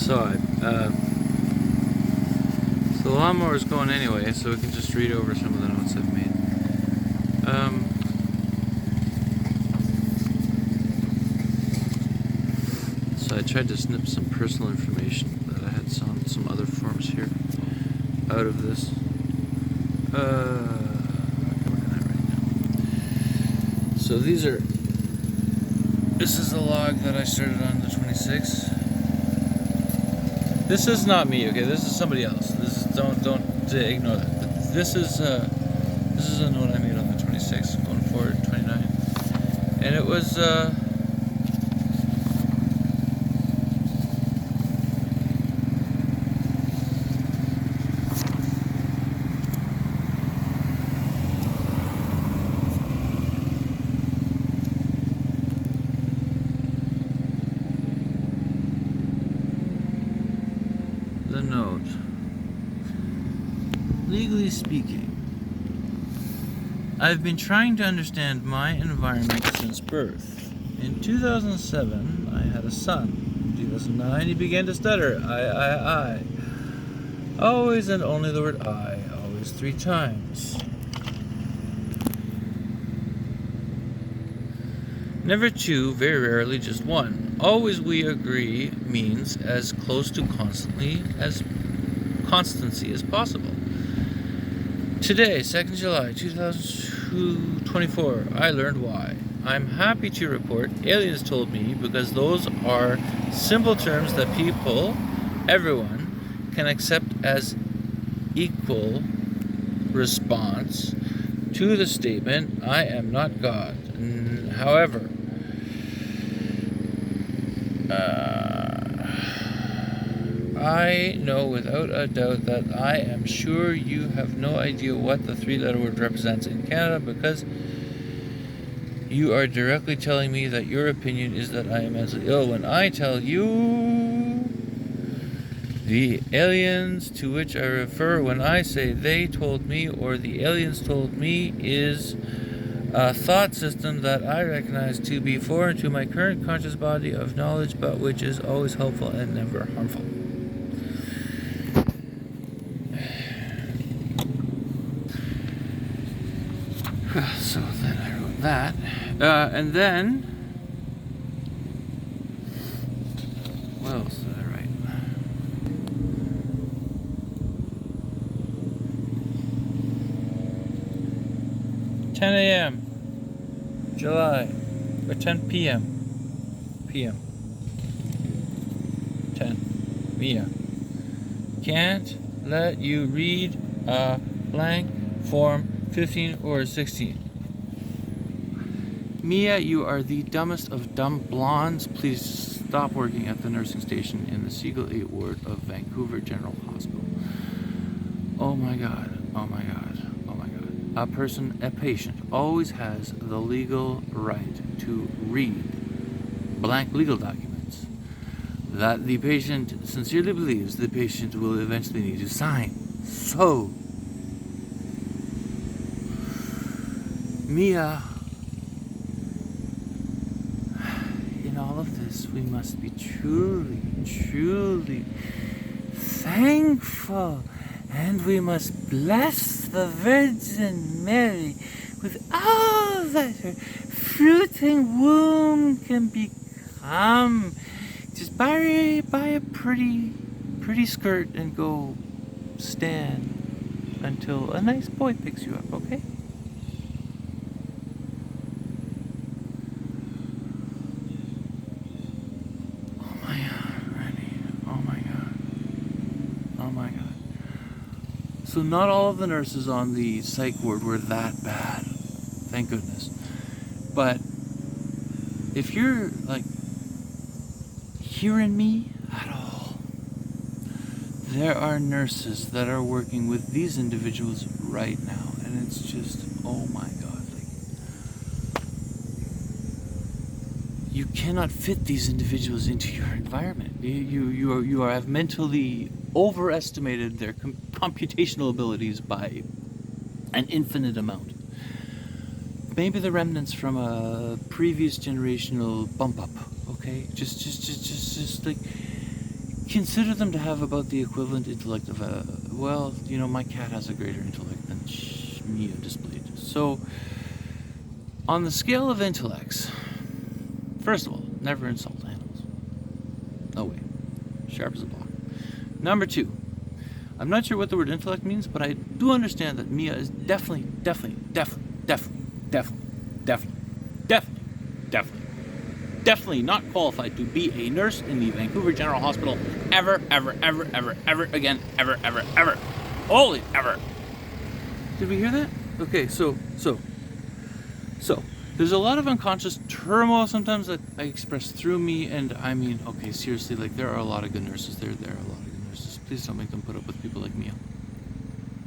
So the lawnmower's going anyway, so we can just read over some of the notes I've made. So I tried to snip some personal information that I had on some other forms here out of this. So this is a log that I started on the 26th. This is not me, okay? This is somebody else. Don't ignore that. But this is a note I made on the 26th, going forward 29, and it was the note. Legally speaking, I've been trying to understand my environment since birth. In 2007, I had a son. In 2009, he began to stutter. I. Always and only the word I, always 3 times. Never 2, very rarely just 1. Always we agree means as close to constancy as possible. Today, 2nd July 2024, I learned why. I'm happy to report aliens told me because those are simple terms that people, everyone, can accept as equal response to the statement, I am not God. However, I know without a doubt that I am sure you have no idea what the 3-letter word represents in Canada because you are directly telling me that your opinion is that I am mentally ill when I tell you the aliens to which I refer when I say they told me or the aliens told me is a thought system that I recognize to be foreign to my current conscious body of knowledge, but which is always helpful and never harmful. So then I wrote that, and then what else did I write? 10 a.m. July, or 10 p.m. 10. Mia. Can't let you read a blank form 15 or 16. Mia, you are the dumbest of dumb blondes. Please stop working at the nursing station in the Seagull 8 ward of Vancouver General Hospital. Oh my God. Oh my God. Oh my God. A patient, always has the legal right to read blank legal documents that the patient sincerely believes the patient will eventually need to sign. So, Mia, in all of this, we must be truly, truly thankful, and we must bless the Virgin Mary with all that her fruiting womb can become. Just buy a pretty skirt and go stand until a nice boy picks you up, okay? So not all of the nurses on the psych ward were that bad, thank goodness. But if you're like hearing me at all, there are nurses that are working with these individuals right now, and it's just, oh my God, like, you cannot fit these individuals into your environment. You have mentally overestimated their computational abilities by an infinite amount. Maybe the remnants from a previous generational bump up, okay? Just like consider them to have about the equivalent intellect of a, well, you know, my cat has a greater intellect than Mia displayed. So, on the scale of intellects, first of all, never insult animals. No way. Sharp as a block. Number 2, I'm not sure what the word intellect means, but I do understand that Mia is definitely not qualified to be a nurse in the Vancouver General Hospital ever again, ever. Holy ever. Did we hear that? Okay, so there's a lot of unconscious turmoil sometimes that I express through me, and I mean, okay, seriously, like, there are a lot of good nurses. There are a lot of good nurses. Please don't make them put up with people like Mia.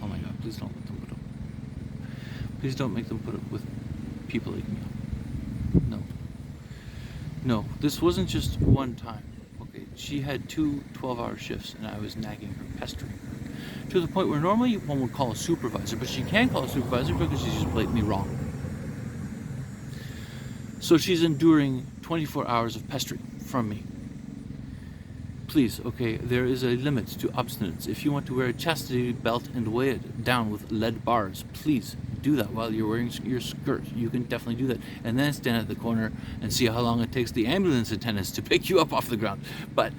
Oh my God, please don't let them put up. Please don't make them put up with people like Mia. No, this wasn't just one time. Okay, she had 2 12-hour shifts, and I was nagging her, pestering her, to the point where normally one would call a supervisor, but she can't call a supervisor because she's just blatantly wrong. So she's enduring 24 hours of pestering from me. Please, okay, there is a limit to obstinance. If you want to wear a chastity belt and weigh it down with lead bars, please do that while you're wearing your skirt. You can definitely do that. And then stand at the corner and see how long it takes the ambulance attendants to pick you up off the ground. But,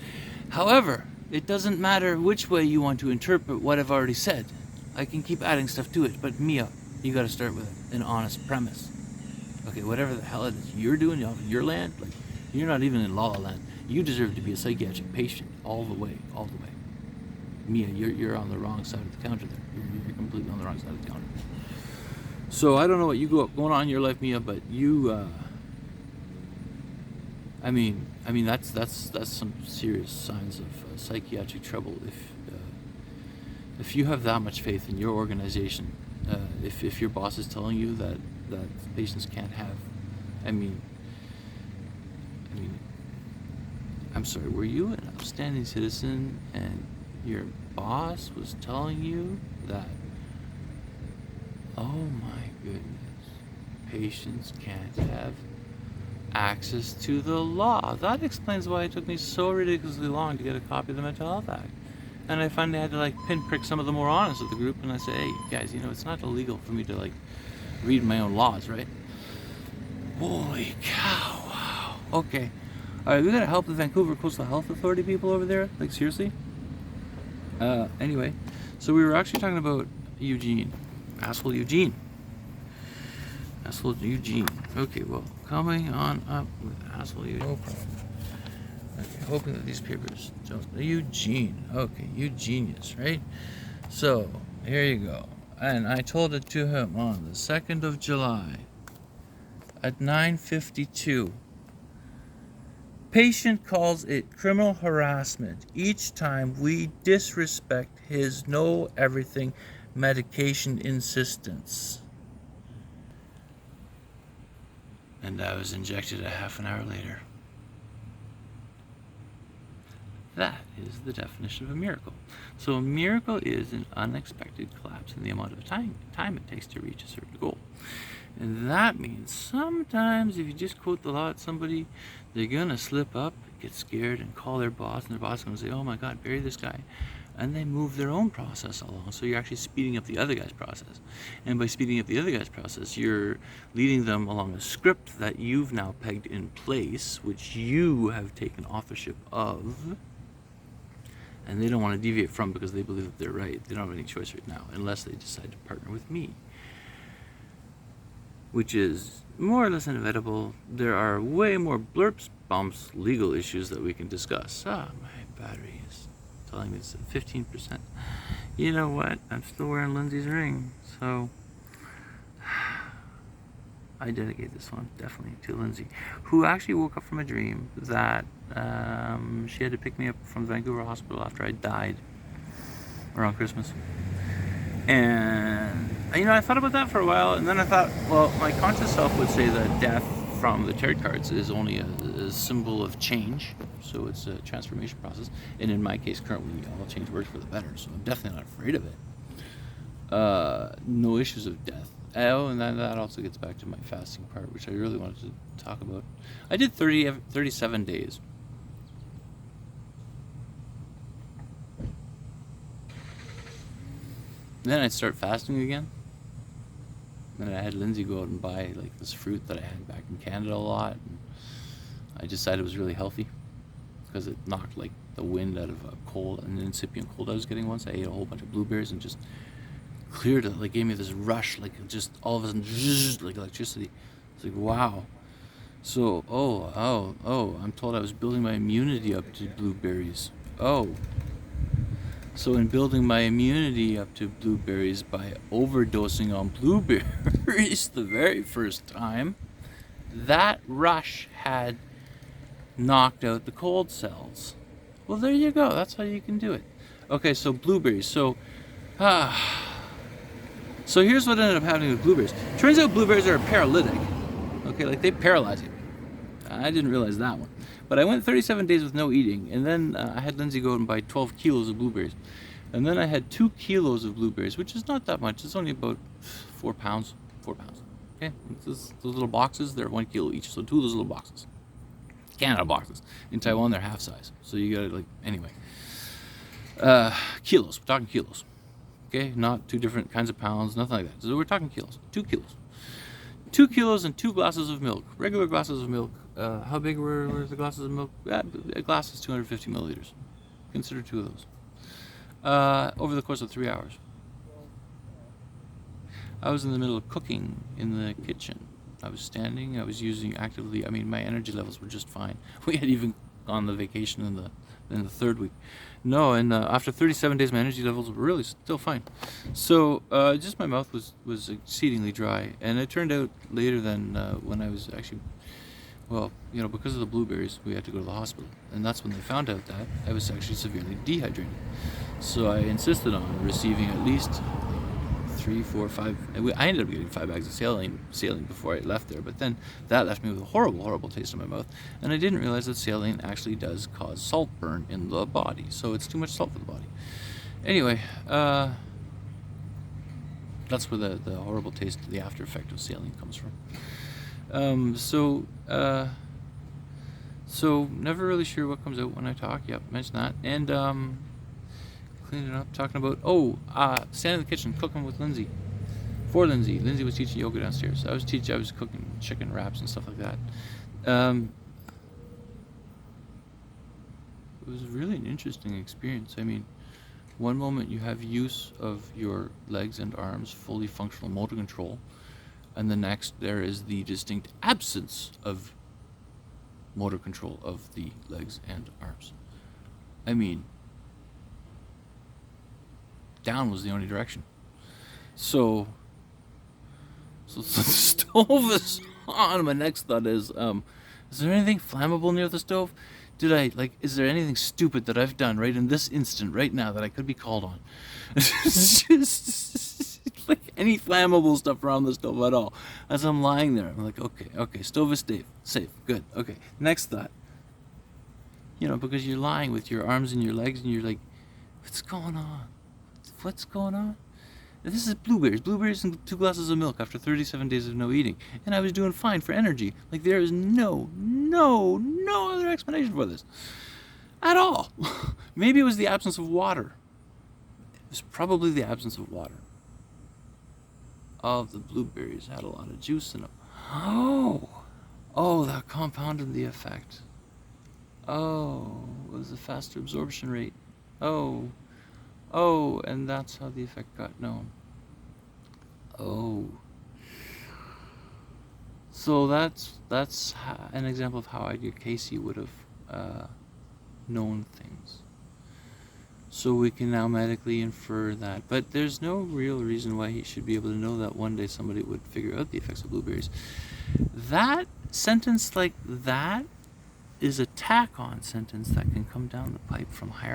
however, it doesn't matter which way you want to interpret what I've already said. I can keep adding stuff to it, but Mia, you gotta start with an honest premise. Okay, whatever the hell it is you're doing on your land, like, you're not even in La La Land. You deserve to be a psychiatric patient all the way. Mia, you're on the wrong side of the counter there. You're completely on the wrong side of the counter. So I don't know what you going on in your life, Mia, but you, I mean that's some serious signs of psychiatric trouble. If you have that much faith in your organization, if your boss is telling you that patients can't have, I mean, I'm sorry, were you an upstanding citizen and your boss was telling you that, oh my goodness, patients can't have access to the law? That explains why it took me so ridiculously long to get a copy of the Mental Health Act. And I finally had to, like, pinprick some of the more honest of the group, and I say, hey, guys, you know, it's not illegal for me to, like, read my own laws, right? Holy cow, wow. Okay. Alright, we gotta help the Vancouver Coastal Health Authority people over there. Like, seriously? Anyway, so we were actually talking about Eugene. Asshole Eugene. Asshole Eugene. Okay, well, coming on up with Asshole Eugene. No problem. Okay, hoping that these papers don't. Eugene. Okay, Eugenius, right? So, here you go. And I told it to him on the 2nd of July at 9:52. Patient calls it criminal harassment each time we disrespect his know everything medication insistence. And I was injected a half an hour later. That is the definition of a miracle. So a miracle is an unexpected collapse in the amount of time it takes to reach a certain goal. And that means sometimes if you just quote the law at somebody, they're going to slip up, get scared, and call their boss, and their boss is going to say, oh my God, bury this guy. And they move their own process along. So you're actually speeding up the other guy's process. And by speeding up the other guy's process, you're leading them along a script that you've now pegged in place, which you have taken authorship of, and they don't want to deviate from because they believe that they're right. They don't have any choice right now, unless they decide to partner with me, which is more or less inevitable. There are way more blurps, bumps, legal issues that we can discuss. My battery is telling me it's at 15%. You know what? I'm still wearing Lindsay's ring, so I dedicate this one definitely to Lindsay, who actually woke up from a dream that she had to pick me up from the Vancouver hospital after I died around Christmas. And, you know, I thought about that for a while, and then I thought, well, my conscious self would say that death from the tarot cards is only a symbol of change, so it's a transformation process, and in my case, currently, all change works for the better, so I'm definitely not afraid of it. No issues of death. Oh, and then that also gets back to my fasting part, which I really wanted to talk about. I did 37 days. Then I'd start fasting again. Then I had Lindsay go out and buy like this fruit that I had back in Canada a lot. And I decided it was really healthy because it knocked like the wind out of a cold, an incipient cold I was getting once. I ate a whole bunch of blueberries and just cleared it. Like gave me this rush, like just all of a sudden, like electricity. It's like wow. So I'm told I was building my immunity up to blueberries. So in building my immunity up to blueberries by overdosing on blueberries the very first time, that rush had knocked out the cold cells. Well, there you go. That's how you can do it. Okay, so blueberries. So here's what ended up happening with blueberries. Turns out blueberries are a paralytic. Okay, like they paralyze you. I didn't realize that one. But I went 37 days with no eating, and then I had Lindsay go out and buy 12 kilos of blueberries. And then I had 2 kilos of blueberries, which is not that much. It's only about 4 pounds. 4 pounds. Okay? Those little boxes, they're 1 kilo each. So 2 of those little boxes. Canada boxes. In Taiwan, they're half size. So you gotta, like, anyway. Kilos. We're talking kilos. Okay? Not 2 different kinds of pounds, nothing like that. So we're talking kilos. 2 kilos. 2 kilos and 2 glasses of milk. Regular glasses of milk. How big were the glasses of milk? A glass is 250 milliliters. Consider 2 of those. Over the course of 3 hours. I was in the middle of cooking in the kitchen. I was standing, I was using actively, I mean, my energy levels were just fine. We had even gone the vacation in the 3rd week. No, and after 37 days, my energy levels were really still fine. So, just my mouth was exceedingly dry. And it turned out later than when I was actually, well, you know, because of the blueberries, we had to go to the hospital. And that's when they found out that I was actually severely dehydrated. So I insisted on receiving at least 3, 4, 5. I ended up getting 5 bags of saline before I left there, but then that left me with a horrible taste in my mouth. And I didn't realize that saline actually does cause salt burn in the body. So it's too much salt for the body. Anyway, that's where the horrible taste, the after effect of saline comes from. So never really sure what comes out when I talk. Yep, mentioned that. And cleaning up, talking about standing in the kitchen, cooking with Lindsay. For Lindsay. Lindsay was teaching yoga downstairs. I was cooking chicken wraps and stuff like that. It was really an interesting experience. I mean, one moment you have use of your legs and arms, fully functional motor control, and the next there is the distinct absence of motor control of the legs and arms. I mean, down was the only direction. So the stove is on. My next thought is there anything flammable near the stove? Is there anything stupid that I've done right in this instant, right now, that I could be called on? It's just like any flammable stuff around the stove at all. As I'm lying there, I'm like, okay, stove is safe, good, okay. Next thought, you know, because you're lying with your arms and your legs and you're like, what's going on? This is blueberries and 2 glasses of milk after 37 days of no eating. And I was doing fine for energy. Like, there is no other explanation for this. At all. Maybe it was the absence of water. It was probably the absence of water. The blueberries had a lot of juice in them. Oh, that compounded the effect. It was a faster absorption rate. And that's how the effect got known. So that's an example of how Edgar Casey would have known things. So we can now medically infer that. But there's no real reason why he should be able to know that one day somebody would figure out the effects of blueberries. That sentence like that is a tack-on sentence that can come down the pipe from higher